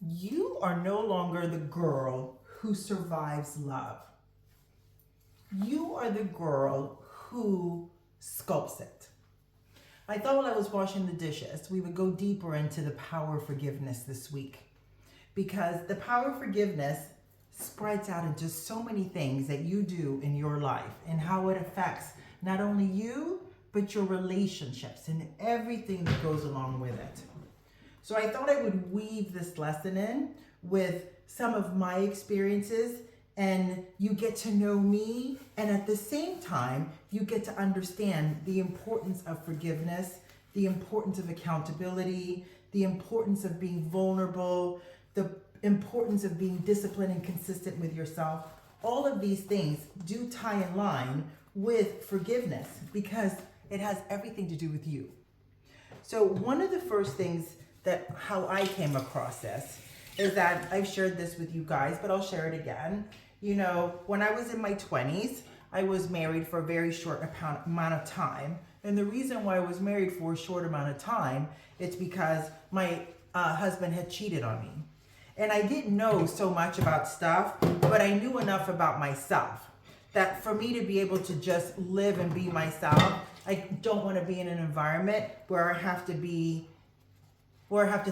You are no longer the girl who survives love. You are the girl who sculpts it. I thought while I was washing the dishes, we would go deeper into the power of forgiveness this week, because the power of forgiveness spreads out into so many things that you do in your life and how it affects not only you, but your relationships and everything that goes along with it. So I thought I would weave this lesson in with some of my experiences, and you get to know me, and at the same time, you get to understand the importance of forgiveness, the importance of accountability, the importance of being vulnerable, the importance of being disciplined and consistent with yourself. All of these things do tie in line with forgiveness because it has everything to do with you. So one of the first things that how I came across this is that I've shared this with you guys, but I'll share it again. You know, when I was in my 20s, I was married for a very short amount of time. And the reason why I was married for a short amount of time, it's because my husband had cheated on me. And I didn't know so much about stuff, but I knew enough about myself that for me to be able to just live and be myself, I don't want to be in an environment where I have to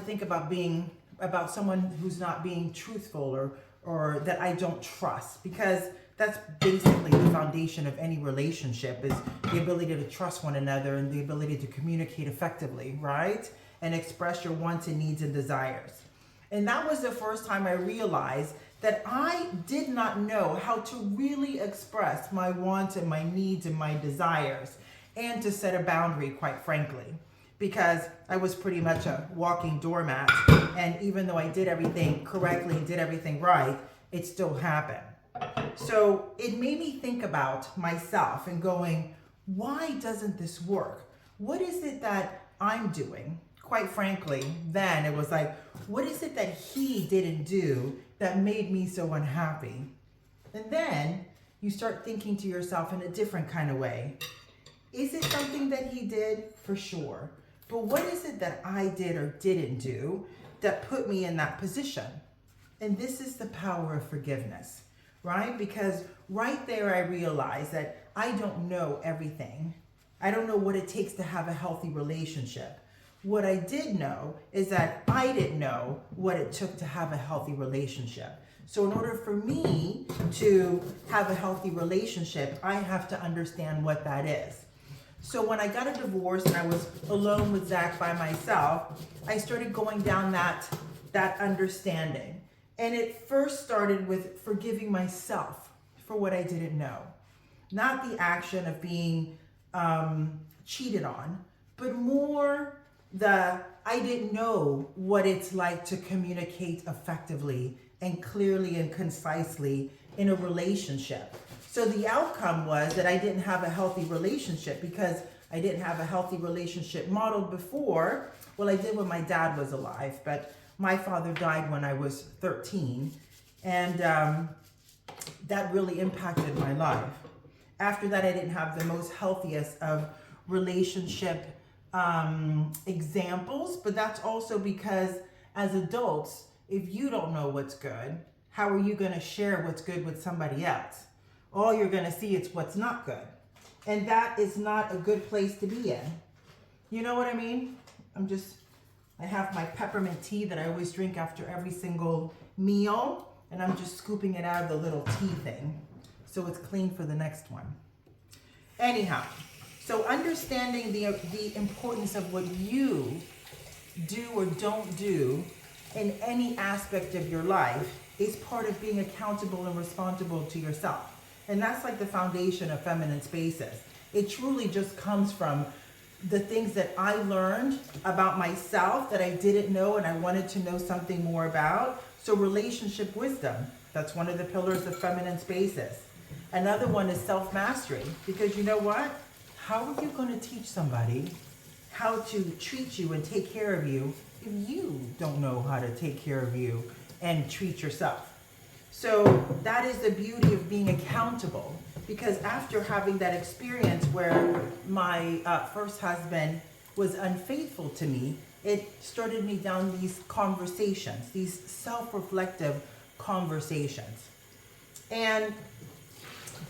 think about being about someone who's not being truthful or that I don't trust, because that's basically the foundation of any relationship, is the ability to trust one another and the ability to communicate effectively, right? And express your wants and needs and desires. And that was the first time I realized that I did not know how to really express my wants and my needs and my desires, and to set a boundary, quite frankly, because I was pretty much a walking doormat. And even though I did everything correctly and did everything right, it still happened. So it made me think about myself and going, why doesn't this work? What is it that I'm doing? Quite frankly, then it was like, what is it that he didn't do that made me so unhappy? And then you start thinking to yourself in a different kind of way. Is it something that he did? For sure. But what is it that I did or didn't do that put me in that position? And this is the power of forgiveness, right? Because right there I realized that I don't know everything. I don't know what it takes to have a healthy relationship. What I did know is that I didn't know what it took to have a healthy relationship. So in order for me to have a healthy relationship, I have to understand what that is. So when I got a divorce and I was alone with Zach by myself, I started going down that understanding. And it first started with forgiving myself for what I didn't know. Not the action of being cheated on, but more I didn't know what it's like to communicate effectively and clearly and concisely in a relationship. So the outcome was that I didn't have a healthy relationship because I didn't have a healthy relationship modeled before. Well, I did when my dad was alive, but my father died when I was 13, and that really impacted my life. After that, I didn't have the most healthiest of relationship examples, but that's also because as adults, if you don't know what's good, how are you going to share what's good with somebody else? All you're going to see is what's not good. And that is not a good place to be in. You know what I mean? I have my peppermint tea that I always drink after every single meal, and I'm just scooping it out of the little tea thing so it's clean for the next one. Anyhow, so understanding the importance of what you do or don't do in any aspect of your life is part of being accountable and responsible to yourself. And that's like the foundation of feminine spaces. It truly just comes from the things that I learned about myself that I didn't know and I wanted to know something more about. So relationship wisdom, that's one of the pillars of feminine spaces. Another one is self-mastery, because you know what? How are you going to teach somebody how to treat you and take care of you if you don't know how to take care of you and treat yourself? So that is the beauty of being accountable, because after having that experience where my first husband was unfaithful to me, it started me down these conversations, these self-reflective conversations. And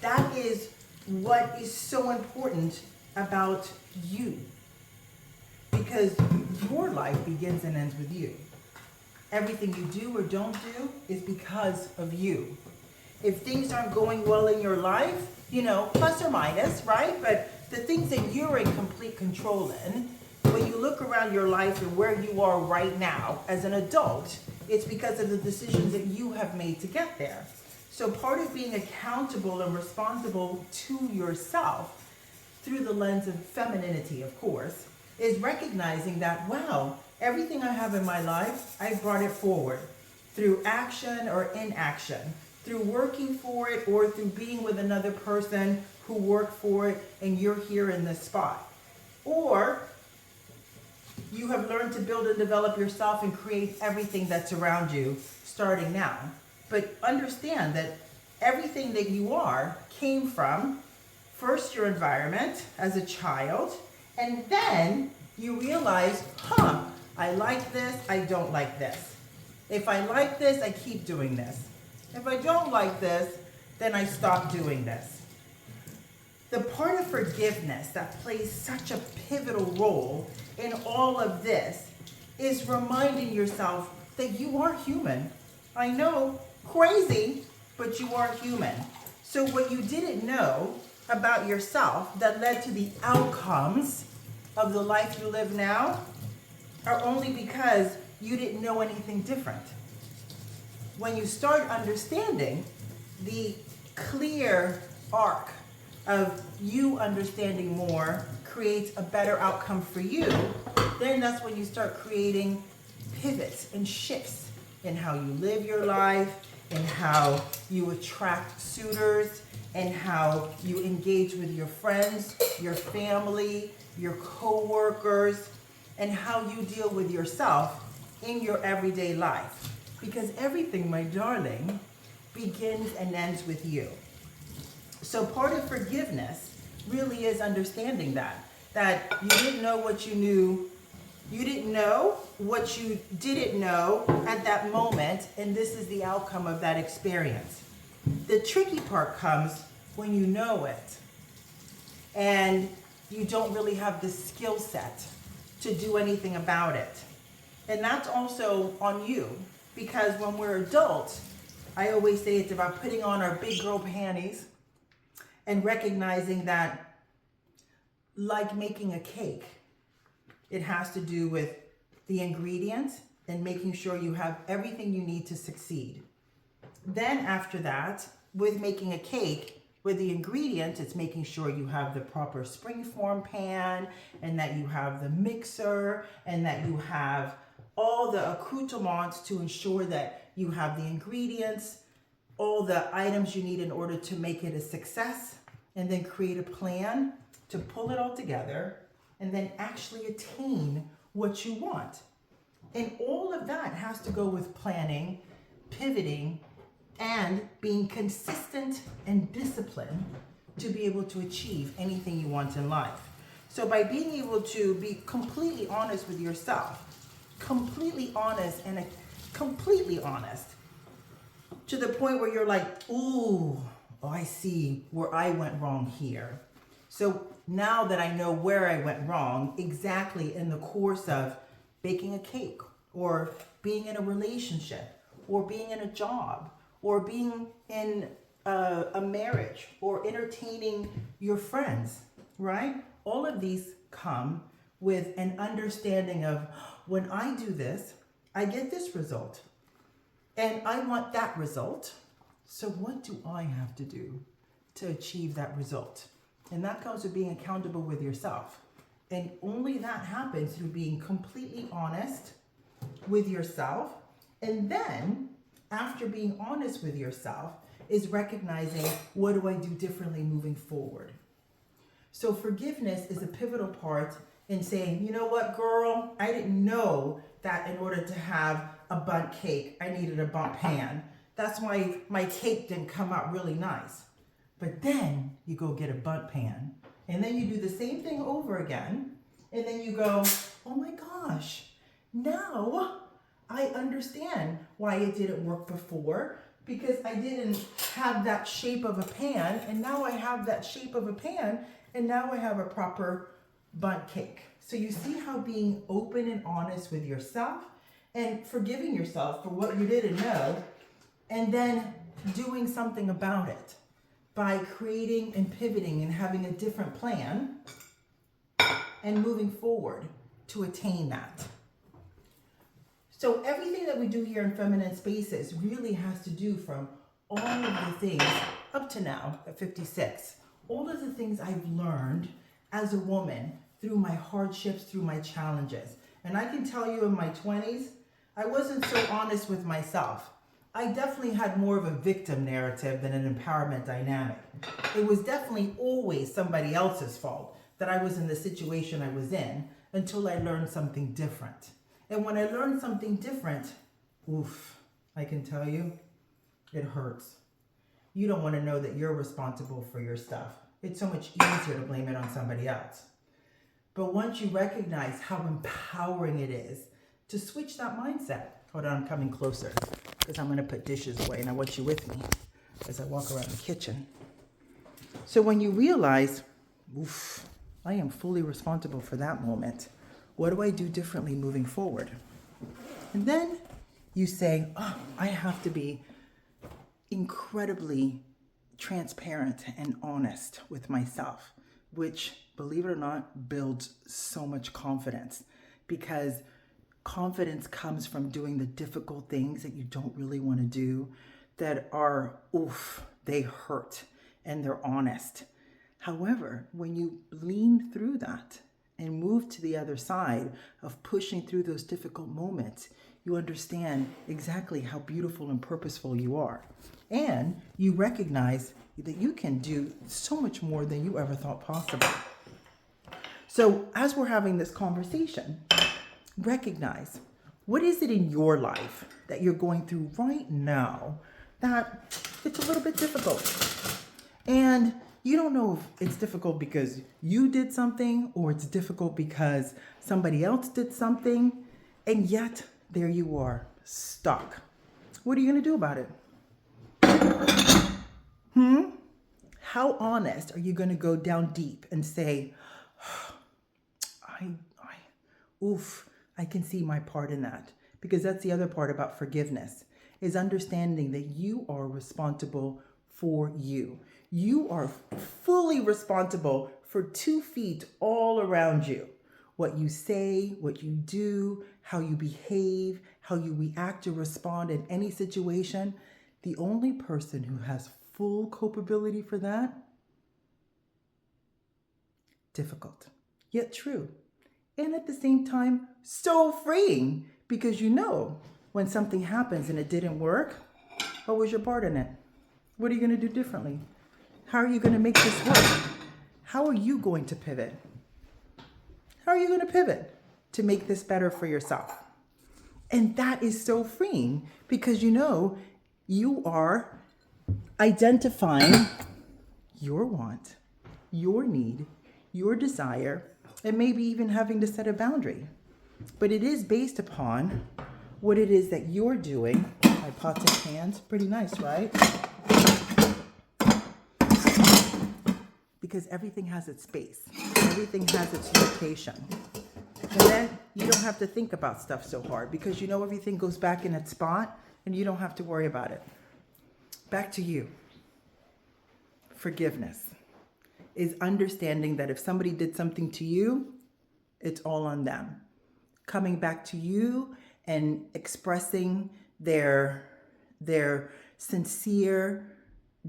that is what is so important about you. Because your life begins and ends with you. Everything you do or don't do is because of you. If things aren't going well in your life, plus or minus, right? But the things that you're in complete control in, when you look around your life and where you are right now as an adult, it's because of the decisions that you have made to get there. So part of being accountable and responsible to yourself, through the lens of femininity, of course, is recognizing that, wow, everything I have in my life, I brought it forward through action or inaction, through working for it or through being with another person who worked for it and you're here in this spot. Or you have learned to build and develop yourself and create everything that's around you starting now. But understand that everything that you are came from first your environment as a child, and then you realize, I like this, I don't like this. If I like this, I keep doing this. If I don't like this, then I stop doing this. The part of forgiveness that plays such a pivotal role in all of this is reminding yourself that you are human. I know, crazy, but you are human. So what you didn't know about yourself that led to the outcomes of the life you live now are only because you didn't know anything different. When you start understanding the clear arc of you understanding more creates a better outcome for you, then that's when you start creating pivots and shifts in how you live your life, in how you attract suitors, and how you engage with your friends, your family, your co-workers, and how you deal with yourself in your everyday life. Because everything, my darling, begins and ends with you. So part of forgiveness really is understanding that you didn't know what you knew, you didn't know what you didn't know at that moment, and this is the outcome of that experience. The tricky part comes when you know it, and you don't really have the skill set to do anything about it. And that's also on you, because when we're adults, I always say it's about putting on our big girl panties and recognizing that, like making a cake, it has to do with the ingredients and making sure you have everything you need to succeed. Then after that, with making a cake, with the ingredients, it's making sure you have the proper springform pan, and that you have the mixer, and that you have all the accoutrements to ensure that you have the ingredients, all the items you need in order to make it a success, and then create a plan to pull it all together and then actually attain what you want. And all of that has to go with planning, pivoting, and being consistent and disciplined to be able to achieve anything you want in life. So by being able to be completely honest with yourself, completely honest to the point where you're like, ooh, I see where I went wrong here. So now that I know where I went wrong, exactly in the course of baking a cake, or being in a relationship, or being in a job, or being in a marriage, or entertaining your friends, right? All of these come with an understanding of, when I do this, I get this result. And I want that result. So what do I have to do to achieve that result? And that comes with being accountable with yourself. And only that happens through being completely honest with yourself. And then, after being honest with yourself, is recognizing, what do I do differently moving forward? So forgiveness is a pivotal part in saying, you know what, girl, I didn't know that in order to have a bundt cake, I needed a bundt pan. That's why my cake didn't come out really nice. But then you go get a bundt pan, and then you do the same thing over again, and then you go, oh my gosh, Now I understand why it didn't work before, because I didn't have that shape of a pan, and now I have that shape of a pan, and now I have a proper bundt cake. So you see how being open and honest with yourself and forgiving yourself for what you didn't know, and then doing something about it by creating and pivoting and having a different plan and moving forward to attain that. So everything that we do here in Feminine Spaces really has to do from all of the things up to now at 56, all of the things I've learned as a woman through my hardships, through my challenges. And I can tell you in my 20s, I wasn't so honest with myself. I definitely had more of a victim narrative than an empowerment dynamic. It was definitely always somebody else's fault that I was in the situation I was in until I learned something different. And when I learned something different, oof, I can tell you, it hurts. You don't want to know that you're responsible for your stuff. It's so much easier to blame it on somebody else. But once you recognize how empowering it is to switch that mindset. Hold on, I'm coming closer because I'm going to put dishes away and I want you with me as I walk around the kitchen. So when you realize, oof, I am fully responsible for that moment. What do I do differently moving forward? And then you say, oh, I have to be incredibly transparent and honest with myself, which, believe it or not, builds so much confidence, because confidence comes from doing the difficult things that you don't really want to do, that are, oof, they hurt and they're honest. However, when you lean through that and move to the other side of pushing through those difficult moments, you understand exactly how beautiful and purposeful you are. And you recognize that you can do so much more than you ever thought possible. So as we're having this conversation, recognize, what is it in your life that you're going through right now that it's a little bit difficult? And you don't know if it's difficult because you did something or it's difficult because somebody else did something, and yet there you are, stuck. What are you going to do about it? How honest are you going to go down deep and say, I can see my part in that? Because that's the other part about forgiveness, is understanding that you are responsible for you. You are fully responsible for 2 feet all around you. What you say, what you do, how you behave, how you react or respond in any situation. The only person who has full culpability for that, difficult, yet true. And at the same time, so freeing, because you know when something happens and it didn't work, what was your part in it? What are you going to do differently? How are you going to make this work? How are you going to pivot? How are you going to pivot to make this better for yourself? And that is so freeing, because you know you are identifying your want, your need, your desire, and maybe even having to set a boundary. But it is based upon what it is that you're doing. My pots and pans, pretty nice, right? Because everything has its space. Everything has its location. And then you don't have to think about stuff so hard, because you know everything goes back in its spot and you don't have to worry about it. Back to you. Forgiveness is understanding that if somebody did something to you, it's all on them. Coming back to you and expressing their sincere,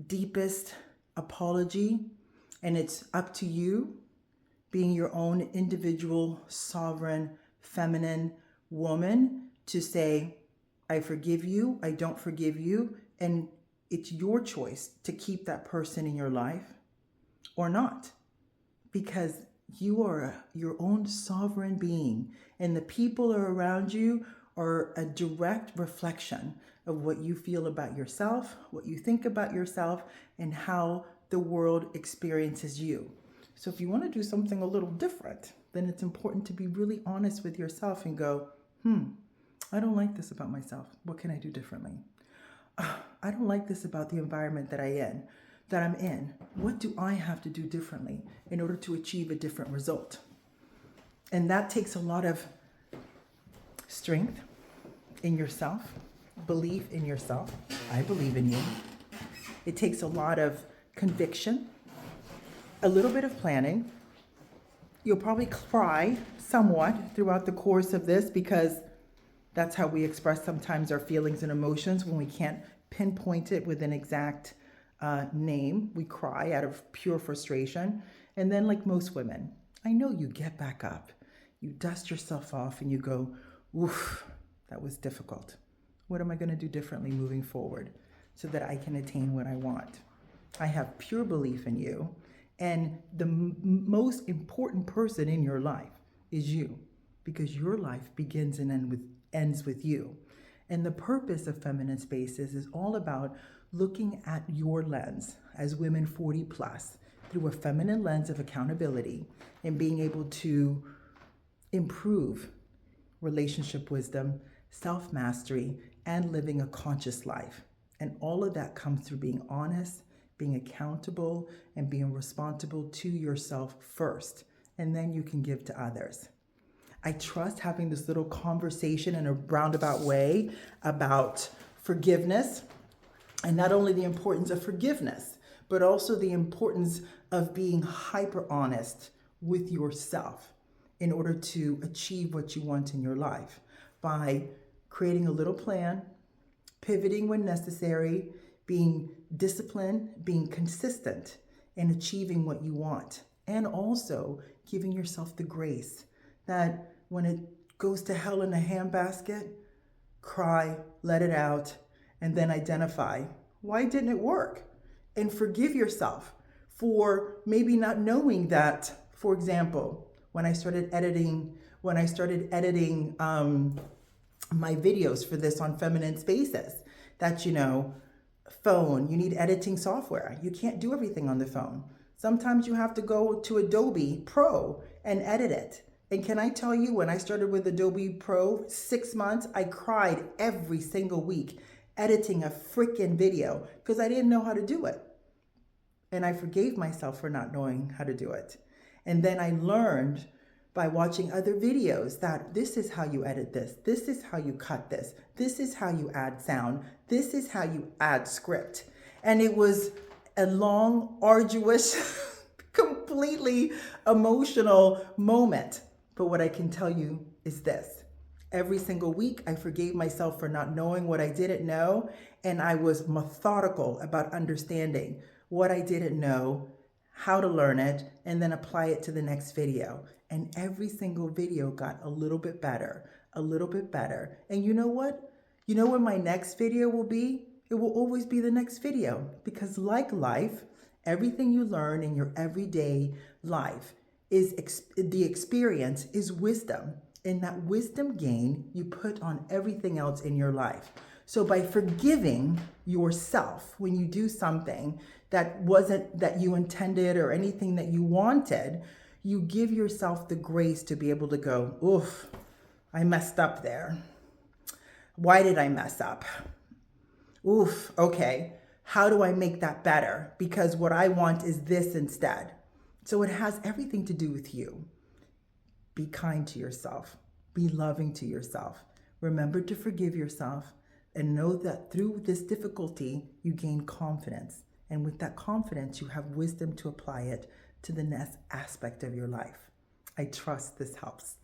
deepest apology. And it's up to you, being your own individual, sovereign, feminine woman, to say, I forgive you, I don't forgive you. And it's your choice to keep that person in your life or not, because you are your own sovereign being, and the people around you are a direct reflection of what you feel about yourself, what you think about yourself, and how the world experiences you. So if you want to do something a little different, then it's important to be really honest with yourself and go, I don't like this about myself. What can I do differently? I don't like this about the environment that I'm in. What do I have to do differently in order to achieve a different result? And that takes a lot of strength in yourself, belief in yourself. I believe in you. It takes a lot of conviction, a little bit of planning. You'll probably cry somewhat throughout the course of this because that's how we express sometimes our feelings and emotions when we can't pinpoint it with an exact name. We cry out of pure frustration. And then, like most women, I know you get back up, you dust yourself off and you go, oof, that was difficult. What am I going to do differently moving forward so that I can attain what I want? I have pure belief in you. And the most important person in your life is you, because your life begins and ends with you. And the purpose of Feminine Spaces is all about looking at your lens as women 40 plus through a feminine lens of accountability and being able to improve relationship wisdom, self-mastery, and living a conscious life. And all of that comes through being honest, being accountable, and being responsible to yourself first. And then you can give to others. I trust having this little conversation in a roundabout way about forgiveness, and not only the importance of forgiveness, but also the importance of being hyper honest with yourself in order to achieve what you want in your life by creating a little plan, pivoting when necessary, being disciplined, being consistent, and achieving what you want. And also giving yourself the grace that when it goes to hell in a handbasket, cry, let it out, and then identify, why didn't it work? And forgive yourself for maybe not knowing that, for example, when I started editing my videos for this on Feminine Spaces, that, phone, you need editing software. You can't do everything on the phone. Sometimes you have to go to Adobe Pro and edit it. And can I tell you, when I started with Adobe Pro, 6 months, I cried every single week editing a freaking video because I didn't know how to do it. And I forgave myself for not knowing how to do it. And then I learned by watching other videos that this is how you edit this. This is how you cut this. This is how you add sound. This is how you add script. And it was a long, arduous, completely emotional moment. But what I can tell you is this. Every single week, I forgave myself for not knowing what I didn't know. And I was methodical about understanding what I didn't know, how to learn it, and then apply it to the next video. And every single video got a little bit better, a little bit better. And you know what? You know what my next video will be? It will always be the next video, because like life, everything you learn in your everyday life is the experience is wisdom. And that wisdom gain you put on everything else in your life. So by forgiving yourself when you do something that wasn't that you intended or anything that you wanted, you give yourself the grace to be able to go, oof, I messed up there. Why did I mess up? Oof, okay. How do I make that better? Because what I want is this instead. So it has everything to do with you. Be kind to yourself. Be loving to yourself. Remember to forgive yourself and know that through this difficulty, you gain confidence. And with that confidence, you have wisdom to apply it to the next aspect of your life. I trust this helps.